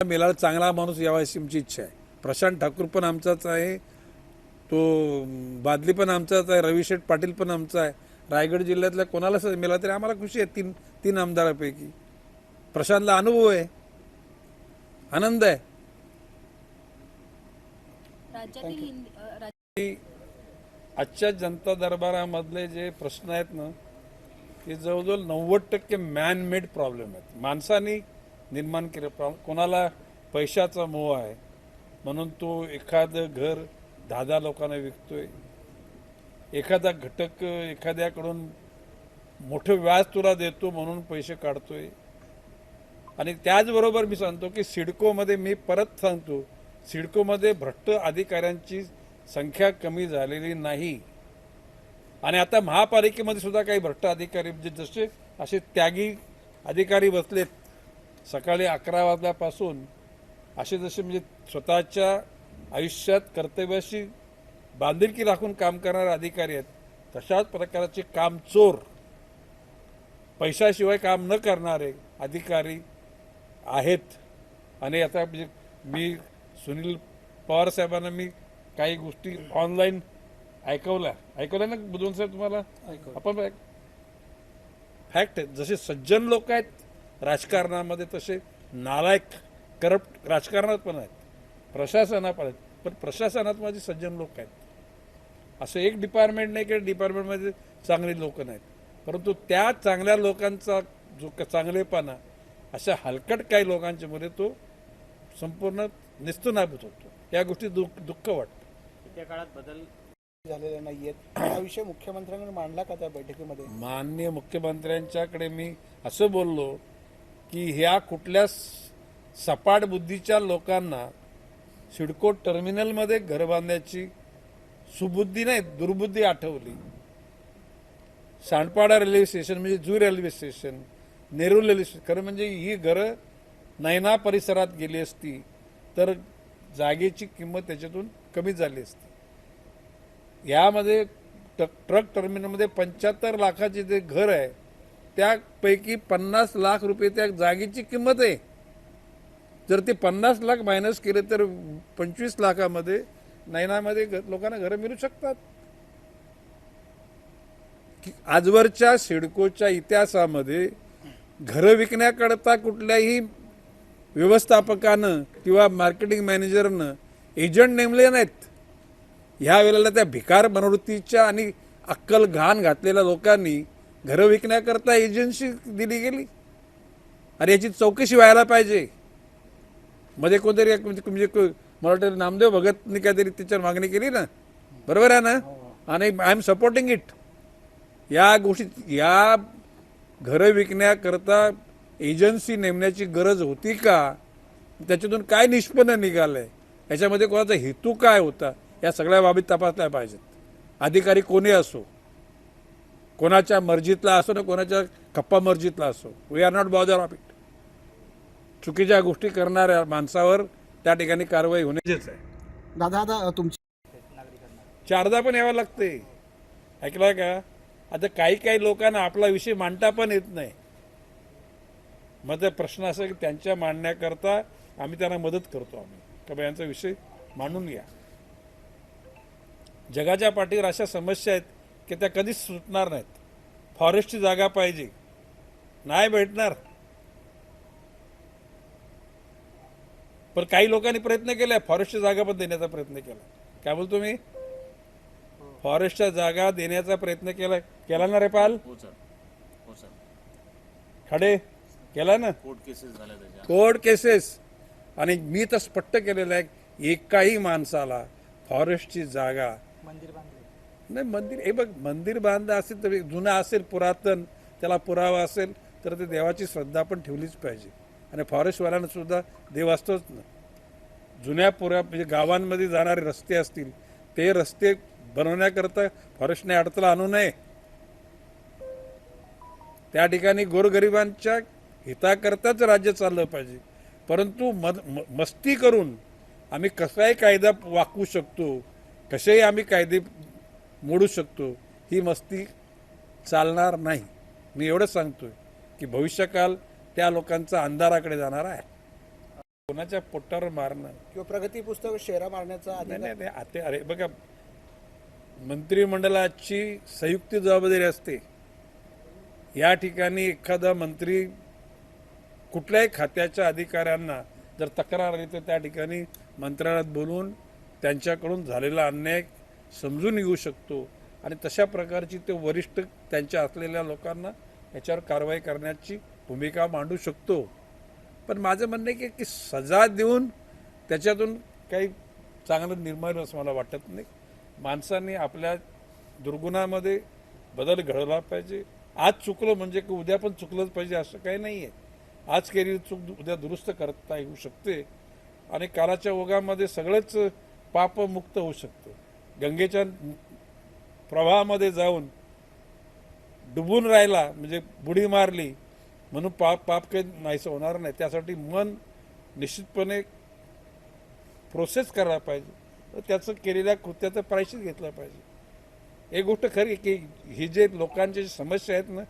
मेलाला चांगला माणूस यावा अशी आमची इच्छा आहे. प्रशांत ठाकूर पण आमचाच आहे, तो बादली पण आमचाच आहे, रविशेठ पाटील पण आमचा आहे. रायगड जिल्ह्यातल्या कोणाला मेला तरी आम्हाला खुशी आहे. तीन तीन आमदारापैकी प्रशांतला अनुभव आहे, आनंद आहे. आजच्या जनता दरबारामधले जे प्रश्न आहेत ना, ते जवळजवळ 90% मॅन मेड प्रॉब्लेम आहेत. माणसाने निर्माण केले. कोणाला पैशाचा मोह आहे म्हणून तो एखादं घर 10-10 लोकांना विकतोय, एखादा घटक एखाद्याकडून मोठं व्याज तुला देतो म्हणून पैसे काढतोय. आणि त्याचबरोबर मी सांगतो की सिडकोमध्ये, मी परत सांगतो, सिडकोमध्ये भ्रष्ट अधिकाऱ्यांची संख्या कमी झालेली नाही. आणि आता महापालिकेमध्ये सुद्धा काही भ्रष्ट अधिकारी म्हणजे जसे असे त्यागी अधिकारी बसलेत, सकाळी 11 वाजल्यापासून असे जसे म्हणजे स्वतःच्या आयुष्यात कर्तव्याशी बांधिलकी राखून काम करणारे अधिकारी आहेत, तशाच प्रकारचे कामचोर, पैशाशिवाय काम न करणारे अधिकारी आहेत. आणि आता म्हणजे मी सुनील पवार साहेबांना मी काही गोष्टी ऑनलाईन ऐकवल्या ना बुधवार साहेब तुम्हाला. आपण फॅक्ट आहे, जसे सज्जन लोक आहेत राजकारणामध्ये तसे नालायक करप्ट राजकारणात पण आहेत, प्रशासनात पण आहेत. पण प्रशासनात माझे सज्जन लोक आहेत. असं एक डिपार्टमेंट नाही की डिपार्टमेंटमध्ये चांगली लोक नाहीत, परंतु त्या चांगल्या लोकांचा जो चांगलेपणा अशा हलकट काही लोकांच्या मध्ये तो संपूर्ण निस्तनाबूत होतो. या गोष्टी दुःख वाटतं. त्या काळात बदल झालेले नाहीयेत, हा विषय मुख्यमंत्र्यांकडे मांडला का त्या बैठकीमध्ये? माननीय मुख्यमंत्र्यांच्याकडे मी असं बोललो की ह्या कुठल्या सपाट बुद्धीच्या लोकांना सिडको टर्मिनलमध्ये घर बांधण्याची सुबुद्धी नाही, दुर्बुद्धी आठवली. सांडपाडा रेल्वे स्टेशन म्हणजे Jui railway station, Nerul railway station, खरं म्हणजे ही घरं नैना परिसरात गेली असती तर जागेची किंमत त्याच्यातून कमी झाली असती. यामध्ये ट्रक टर्मिनलमध्ये 75 लाखाचे जे घर आहे त्यापैकी 50 लाख रुपये त्या जागेची किंमत आहे. जर ते 50 लाख मायनस केले तर 25 लाखामध्ये नैनामध्ये लोकांना घरं मिळू शकतात. आजवरच्या सिडकोच्या इतिहासामध्ये घरं विकण्याकरता कुठल्याही व्यवस्थापकानं किंवा मार्केटिंग मॅनेजरनं एजंट नेमले नाहीत. ह्या वेळेला त्या भिकार मनोवृत्तीच्या आणि अक्कल घाण घातलेल्या लोकांनी घरं विकण्याकरता एजन्सी दिली गेली. आणि याची चौकशी व्हायला पाहिजे. मध्ये कोणतरी म्हणजे मला वाटतं नामदेव भगतनी काहीतरी त्याच्यावर मागणी केली ना, बरोबर आहे ना? आणि आय एम सपोर्टिंग इट. या गोष्टी, या घरं विकण्याकरता एजन्सी नेमण्याची गरज होती का? त्याच्यातून काय निष्पन्न निघालंय, याच्यामध्ये कोणाचा हेतू काय होता, या सगळ्या बाबी तपासल्या पाहिजेत. अधिकारी कोणी असो, कोणाच्या मर्जीतला असो ना कोणाच्या कप्पा मर्जीतला असो, we are not bother of it. चुकीच्या गोष्टी करणाऱ्या माणसावर त्या ठिकाणी कारवाई होणे गरजेचं आहे. दादा तुमची 4दा पण यावं लागते. ऐकलं का? आता काही लोकांना आपला विषय मांडता पण येत नाही. मग प्रश्न असा की त्यांच्या मांडण्याकरता आम्ही त्यांना मदत करतो. आम्ही का बा यांचा विषय मांडून घ्या. जगाच्या पाठीवर अशा समस्या आहेत की त्या कधीच सुटणार नाहीत. फॉरेस्टची जागा पाहिजे, नाही भेटणार. पण काही लोकांनी प्रयत्न केला, फॉरेस्टची जागा पण देण्याचा प्रयत्न केला. काय बोलतो मी? फॉरेस्टच्या जागा देण्याचा प्रयत्न केला ना रे पाल खडे, केला ना? Court cases. आणि मी तर स्पष्ट केलेलं आहे, एकाही माणसाला फॉरेस्टची जागा नाही. मंदिर हे बघ, मंदिर बांधलं असेल तर जुनं असेल, पुरातन, त्याला पुरावा असेल तर ते देवाची श्रद्धा पण ठेवलीच पाहिजे. आणि फॉरेस्टवाल्यांना सुद्धा देव असतोच ना. जुन्या म्हणजे गावांमध्ये जाणारे रस्ते असतील, ते रस्ते बनवण्याकरता फॉरेस्टने अडथळा आणू नये. त्या ठिकाणी गोरगरिबांच्या हिताकरताच राज्य चाललं पाहिजे. परंतु मस्ती करून आम्ही कसाही कायदा वाकवू शकतो, कसेही आम्ही कायदे मोडू शकतो, ही मस्ती चालणार नाही. मी एवढंच सांगतोय की भविष्यकाल त्या लोकांचा अंधाराकडे जाणार आहे. कोणाच्या पोटावर मारणं किंवा प्रगती पुस्तक शेरा मारण्याचा नाही अधिकार नाही नाही, आता अरे बघा, मंत्रिमंडळाची संयुक्त जबाबदारी असते. या ठिकाणी एखादा मंत्री कुठल्याही खात्याच्या अधिकाऱ्यांना जर तक्रार आली तर त्या ठिकाणी मंत्रालयात बोलवून त्यांच्याकडून झालेला अन्याय समजून घेऊ शकतो आणि तशा प्रकारची ते वरिष्ठ त्यांच्या असलेल्या लोकांना याच्यावर कारवाई करण्याची भूमिका मांडू शकतो. पण माझं म्हणणं आहे की सजा देऊन त्याच्यातून काही चांगलं निर्माण असं मला वाटत नाही. माणसांनी आपल्या दुर्गुणामध्ये बदल घडवला पाहिजे. आज चुकलं म्हणजे की उद्या पण चुकलंच पाहिजे असं काही नाही आहे. आज केलेली चूक उद्या दुरुस्त करता येऊ शकते आणि कालाच्या ओघामध्ये सगळंच पापमुक्त होऊ शकतं. गंगेच्या प्रवाहामध्ये जाऊन डुबून राहिला म्हणजे बुडी मारली म्हणून पाप काही नाहीसं होणार नाही. त्यासाठी मन निश्चितपणे प्रोसेस करायला पाहिजे. तर त्याचं केलेल्या कृत्याचं प्रायश्चित घेतलं पाहिजे. एक गोष्ट खरी की ही जे लोकांच्या समस्या आहेत ना,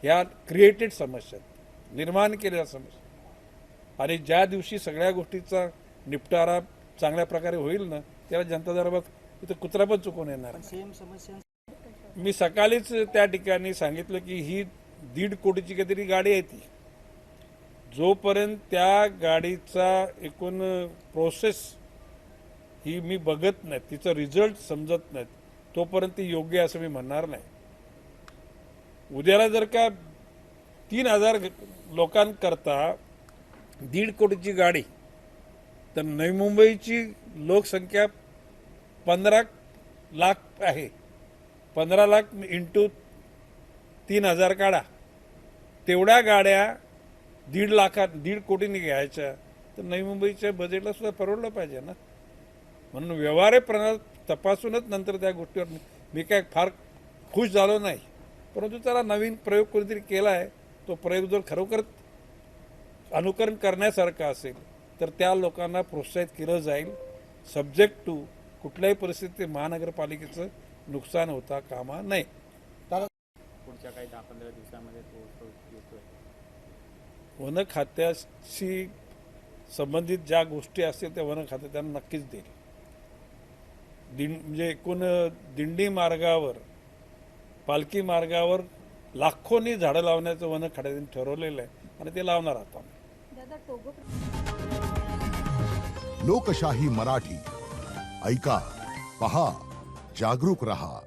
ह्या क्रिएटेड समस्या आहेत, निर्माण केलेल्या समस्या. आणि ज्या दिवशी सगळ्या गोष्टीचा निपटारा चांगल्या प्रकारे होईल ना, त्याला जनता दरबारात इथं कुत्रा पण चुकून येणार. सेम समस्या मी सकाळीच त्या ठिकाणी सांगितलं की ही 1.5 कोटीची काहीतरी गाडी आहे ती. जोपर्यंत त्या गाडीचा एकूण प्रोसेस ही मी बघत नाही, तिचा रिझल्ट समजत नाही, तोपर्यंत ती योग्य असं मी म्हणणार नाही. उद्याला जर का 3,000 लोकांकरता 1.5 कोटीची गाडी, तर नवी मुंबईची लोकसंख्या 15 लाख आहे. 15 लाख इंटू 3,000 काढा, तेवढ्या गाड्या 1.5 कोटीने घ्यायच्या तर नवी मुंबईच्या बजेटला सुद्धा परवडलं पाहिजे ना. म्हणून व्यवहार्य प्रणाली तपासूनच नंतर त्या गोष्टीवर मी काय फार खुश झालो नाही. परंतु त्याला नवीन प्रयोग कोणीतरी केला आहे, तो प्रयोग जर खरोखर अनुकरण करण्यासारखा असेल तर त्या लोकांना प्रोत्साहित केलं जाईल. सब्जेक्ट टू कुठल्याही परिस्थितीत महानगरपालिकेचं नुकसान होता कामा नये. पुढच्या काही 10-15 दिवसामध्ये तो येतोय. वन खात्याशी संबंधित ज्या गोष्टी असतील त्या वन खाते त्यांना नक्कीच देईल. म्हणजे एकूण दिंडी मार्गावर, पालखी मार्गावर लाखोनी झाडं लावण्याचं वन खात्याने ठरवलेलं आहे आणि ते लावणार आता. लोकशाही मराठी ऐका, पहा, जागरूक रहा.